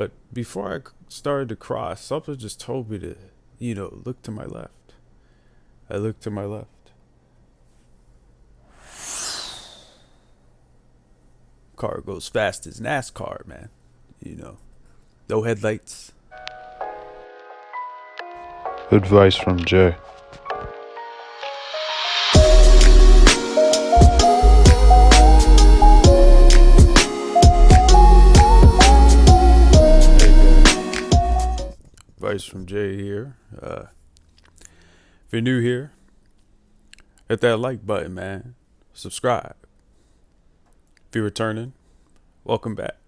But before I started to cross, something just told me to, look to my left. I looked to my left. Car goes fast as NASCAR, man. You know, no headlights. Advice from Jay. Advice from Jay here. If you're new here, hit that like button, man. Subscribe. If you're returning, welcome back.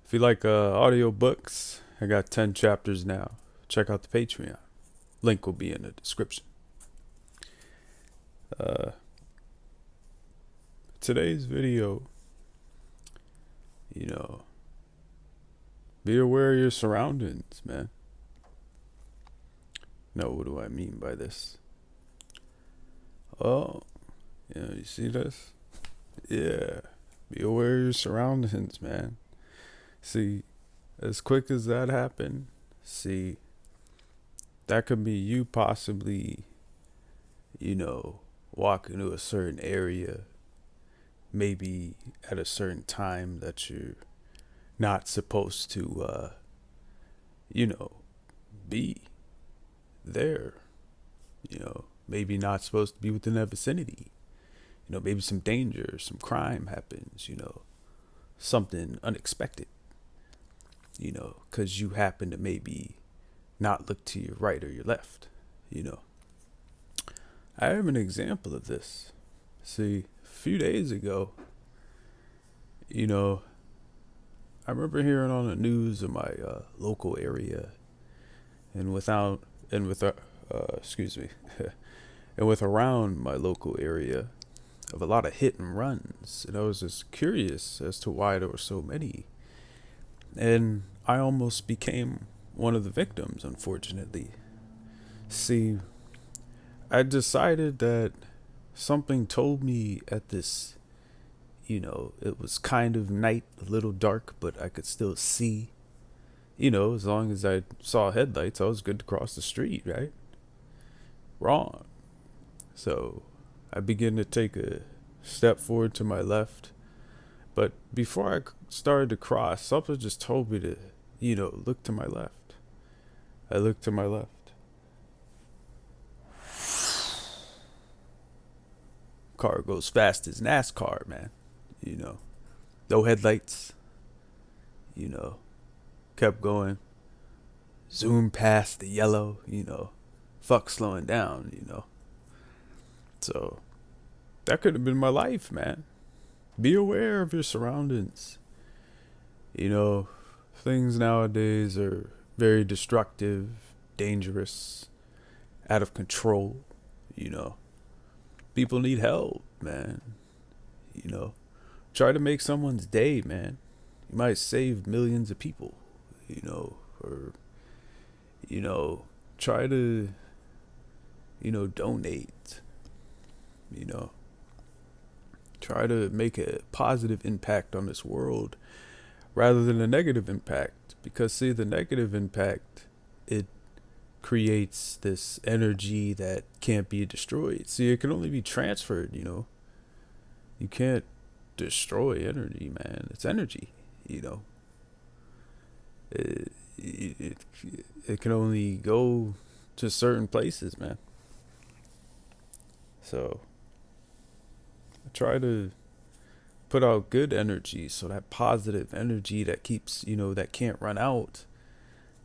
If you like audio books, I got 10 chapters now. Check out the Patreon. Link will be in the description. Today's video, be aware of your surroundings, man. Now, what do I mean by this? Oh, you see this? Yeah, be aware of your surroundings, man. See, as quick as that happened, that could be you possibly, walking to a certain area, maybe at a certain time that you're not supposed to, be there. Maybe not supposed to be within that vicinity. Maybe some danger, some crime happens, something unexpected, because you happen to maybe not look to your right or your left, I have an example of this. See, a few days ago, I remember hearing on the news of my local area, and excuse me, and with around my local area, of a lot of hit and runs, and I was just curious as to why there were so many, and I almost became one of the victims, unfortunately. See, I decided that something told me at this, it was kind of night, a little dark, but I could still see. As long as I saw headlights, I was good to cross the street, right? Wrong. So I began to take a step forward to my left. But before I started to cross, something just told me to, look to my left. I looked to my left. Car goes fast as NASCAR, man. No headlights. Kept going. Zoomed past the yellow, fuck slowing down, So that could have been my life, man. Be aware of your surroundings. Things nowadays are very destructive, dangerous, out of control, People need help, man. Try to make someone's day, man. You might save millions of people, or, try to, donate, try to make a positive impact on this world rather than a negative impact. Because, see, the negative impact, it creates this energy that can't be destroyed. See, it can only be transferred, You can't destroy energy, man. It's energy, It, it, it can only go to certain places, man. So I try to put out good energy, so that positive energy that keeps, that can't run out,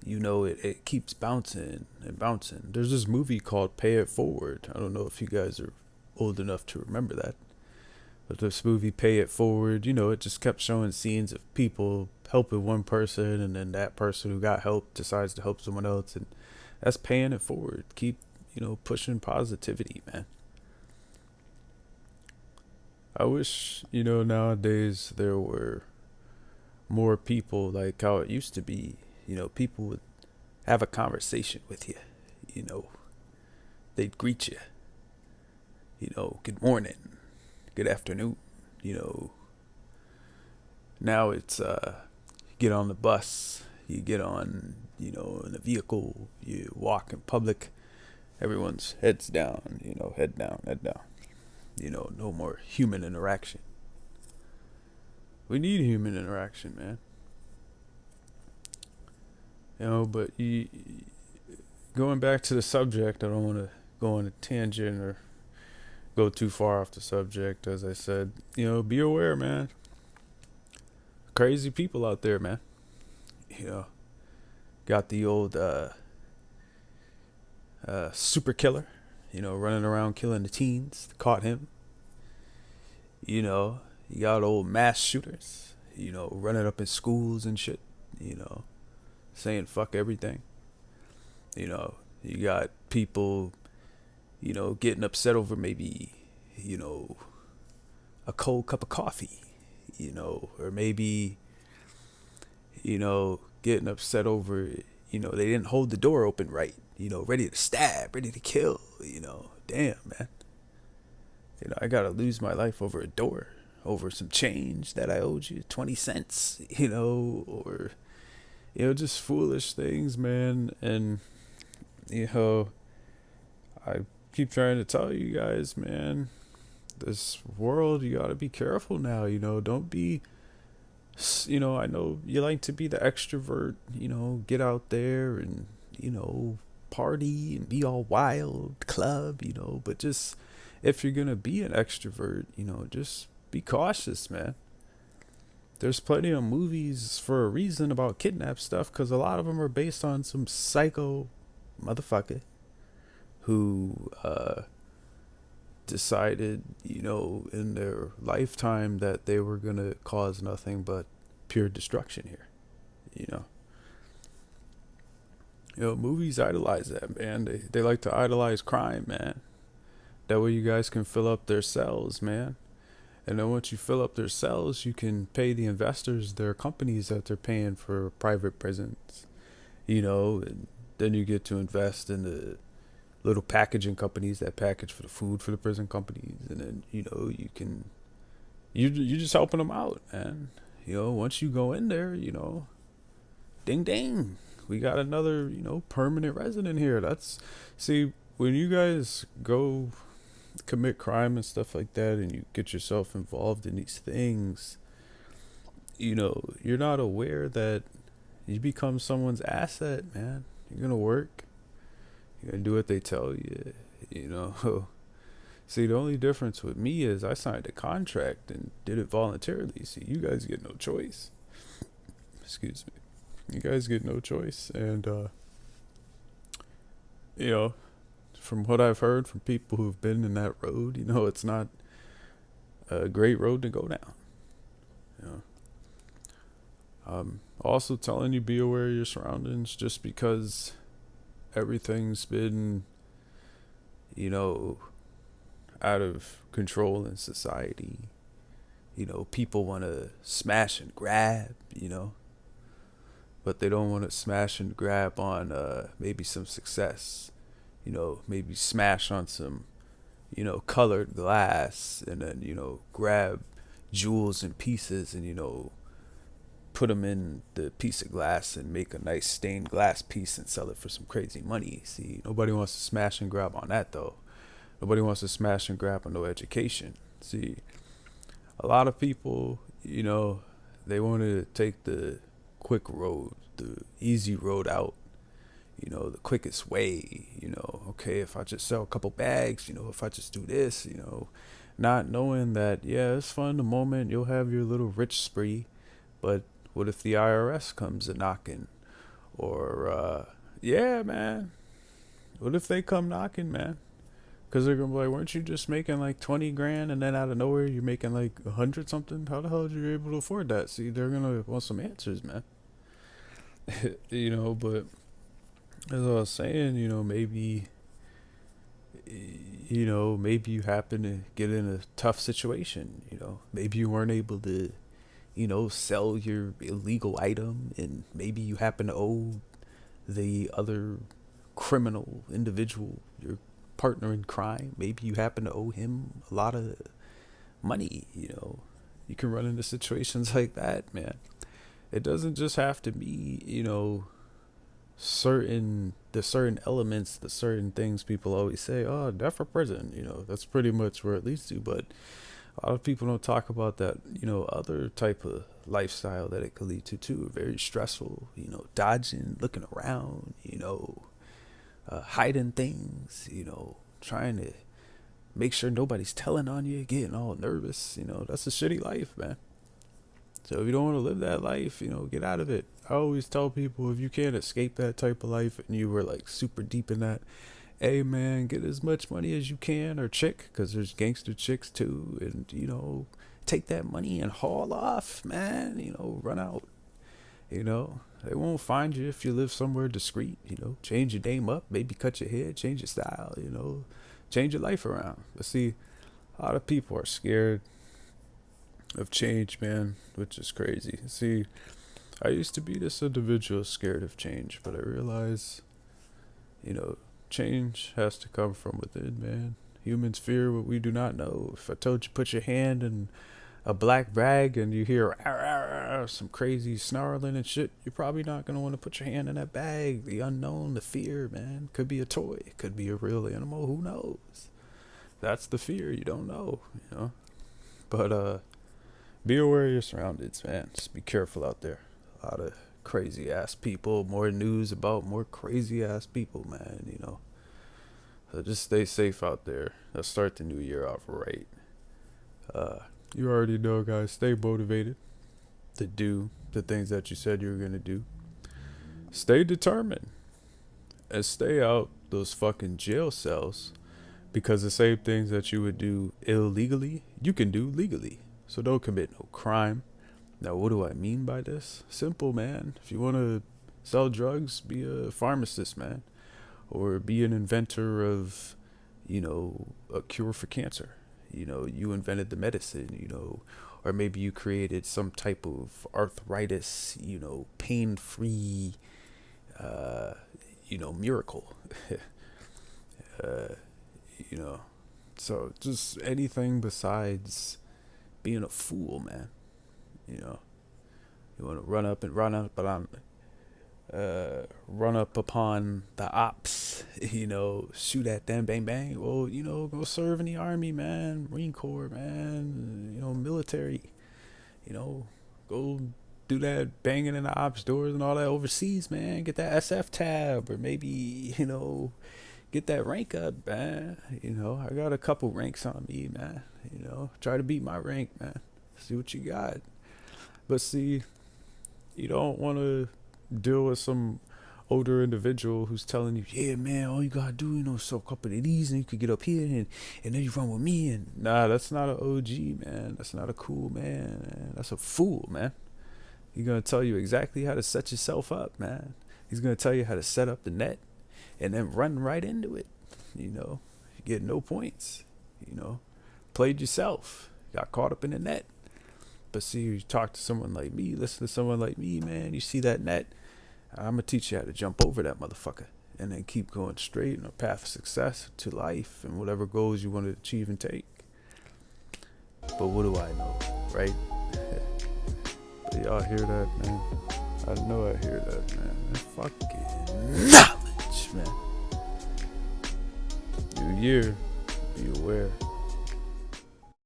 it keeps bouncing and bouncing. There's this movie called Pay It Forward. I don't know if you guys are old enough to remember that. But this movie, Pay It Forward, it just kept showing scenes of people helping one person, and then that person who got help decides to help someone else. And that's paying it forward. Keep, pushing positivity, man. I wish, nowadays there were more people like how it used to be. People would have a conversation with you. They'd greet you. Good morning, good afternoon. Now it's get on the bus, you get on, in a vehicle, you walk in public, everyone's heads down, head down, head down. No more human interaction. We need human interaction, man. But going back to the subject, I don't want to go on a tangent or go too far off the subject. As I said, be aware, man. Crazy people out there, man. You know, got the old super killer, running around killing the teens. Caught him. You got old mass shooters, running up in schools and shit, saying fuck everything. You got people, getting upset over maybe, a cold cup of coffee, or maybe, getting upset over, they didn't hold the door open right, ready to stab, ready to kill, damn, man. I gotta lose my life over a door, over some change that I owed you, 20 cents, or, just foolish things, man. And, I keep trying to tell you guys, man, this world, you gotta be careful now, don't be, I know you like to be the extrovert, get out there and, party and be all wild, club, but just, if you're gonna be an extrovert, just be cautious, man. There's plenty of movies for a reason about kidnap stuff, because a lot of them are based on some psycho motherfucker who decided, in their lifetime that they were gonna cause nothing but pure destruction here. Movies idolize that, man. They like to idolize crime, man. That way you guys can fill up their cells, man. And then once you fill up their cells, you can pay the investors their companies that they're paying for private prisons. And then you get to invest in the little packaging companies that package for the food for the prison companies. And then, you're just helping them out, man. Once you go in there, ding ding. We got another, permanent resident here. See, when you guys go commit crime and stuff like that and you get yourself involved in these things, you're not aware that you become someone's asset, man. You're gonna work, you're gonna do what they tell you. See, the only difference with me is I signed a contract and did it voluntarily. See, you guys get no choice. Excuse me. You guys get no choice. And from what I've heard from people who've been in that road, it's not a great road to go down. Also telling you, be aware of your surroundings, just because everything's been, out of control in society. People want to smash and grab, but they don't want to smash and grab on maybe some success. Maybe smash on some, colored glass, and then, grab jewels and pieces and, put them in the piece of glass and make a nice stained glass piece and sell it for some crazy money. See, nobody wants to smash and grab on that, though. Nobody wants to smash and grab on no education. See, a lot of people, they want to take the quick road, the easy road out. The quickest way, okay, if I just sell a couple bags, if I just do this, not knowing that, yeah, it's fun the moment, you'll have your little rich spree, but what if the IRS comes a knocking? Or, yeah, man, what if they come knocking, man? Because they're going to be like, weren't you just making like 20 grand and then out of nowhere you're making like 100 something? How the hell did you able to afford that? See, they're going to want some answers, man. But as I was saying, maybe you happen to get in a tough situation, maybe you weren't able to, sell your illegal item, and maybe you happen to owe the other criminal individual, your partner in crime, maybe you happen to owe him a lot of money, you can run into situations like that, man. it doesn't just have to be, certain elements, the certain things people always say, oh, death or prison, that's pretty much where it leads to. But a lot of people don't talk about that, other type of lifestyle that it could lead to too. Very stressful, dodging, looking around, hiding things, trying to make sure nobody's telling on you, getting all nervous. That's a shitty life, man. So if you don't want to live that life, get out of it. I always tell people, if you can't escape that type of life and you were like super deep in that, hey man, get as much money as you can, or chick, because there's gangster chicks too, and take that money and haul off, man. Run out. They won't find you if you live somewhere discreet. Change your name up, maybe cut your hair, change your style. Change your life around. But see, a lot of people are scared of change, man, which is crazy. See, I used to be this individual scared of change, but I realize, change has to come from within, man. Humans fear what we do not know. If I told you put your hand in a black bag and you hear some crazy snarling and shit, you're probably not going to want to put your hand in that bag. The unknown, the fear, man. Could be a toy, could be a real animal, who knows? That's the fear, you don't know, But be aware of your surroundings, man. Just be careful out there. A lot of crazy ass people, more news about more crazy ass people, man, So just stay safe out there. Let's start the new year off right. You already know, guys, stay motivated to do the things that you said you were going to do. Stay determined and stay out those fucking jail cells, because the same things that you would do illegally, you can do legally. So don't commit no crime. Now, what do I mean by this? Simple, man. If you want to sell drugs, be a pharmacist, man. Or be an inventor of, a cure for cancer. You invented the medicine, or maybe you created some type of arthritis, pain-free, miracle. uh, so just anything besides being a fool, man. You want to run up upon the ops, shoot at them, bang bang. Well, go serve in the army, man, Marine Corps, man, military, go do that banging in the ops doors and all that overseas, man. Get that SF tab, or maybe, get that rank up, man. I got a couple ranks on me, man. Try to beat my rank, man. See what you got. But see, you don't want to deal with some older individual who's telling you, yeah, man, all you gotta do, so a couple of these and you could get up here and then you run with me. And nah, that's not an OG, man. That's not a cool man. That's a fool, man. He's gonna tell you exactly how to set yourself up, man. He's gonna tell you how to set up the net and then run right into it. You get no points. Played yourself, got caught up in the net. But see, you talk to someone like me, listen to someone like me, man, you see that net, I'm going to teach you how to jump over that motherfucker and then keep going straight on a path of success to life and whatever goals you want to achieve and take. But what do I know, right? But y'all hear that, man? I know I hear that, man. That fucking knowledge, man. New year, be aware.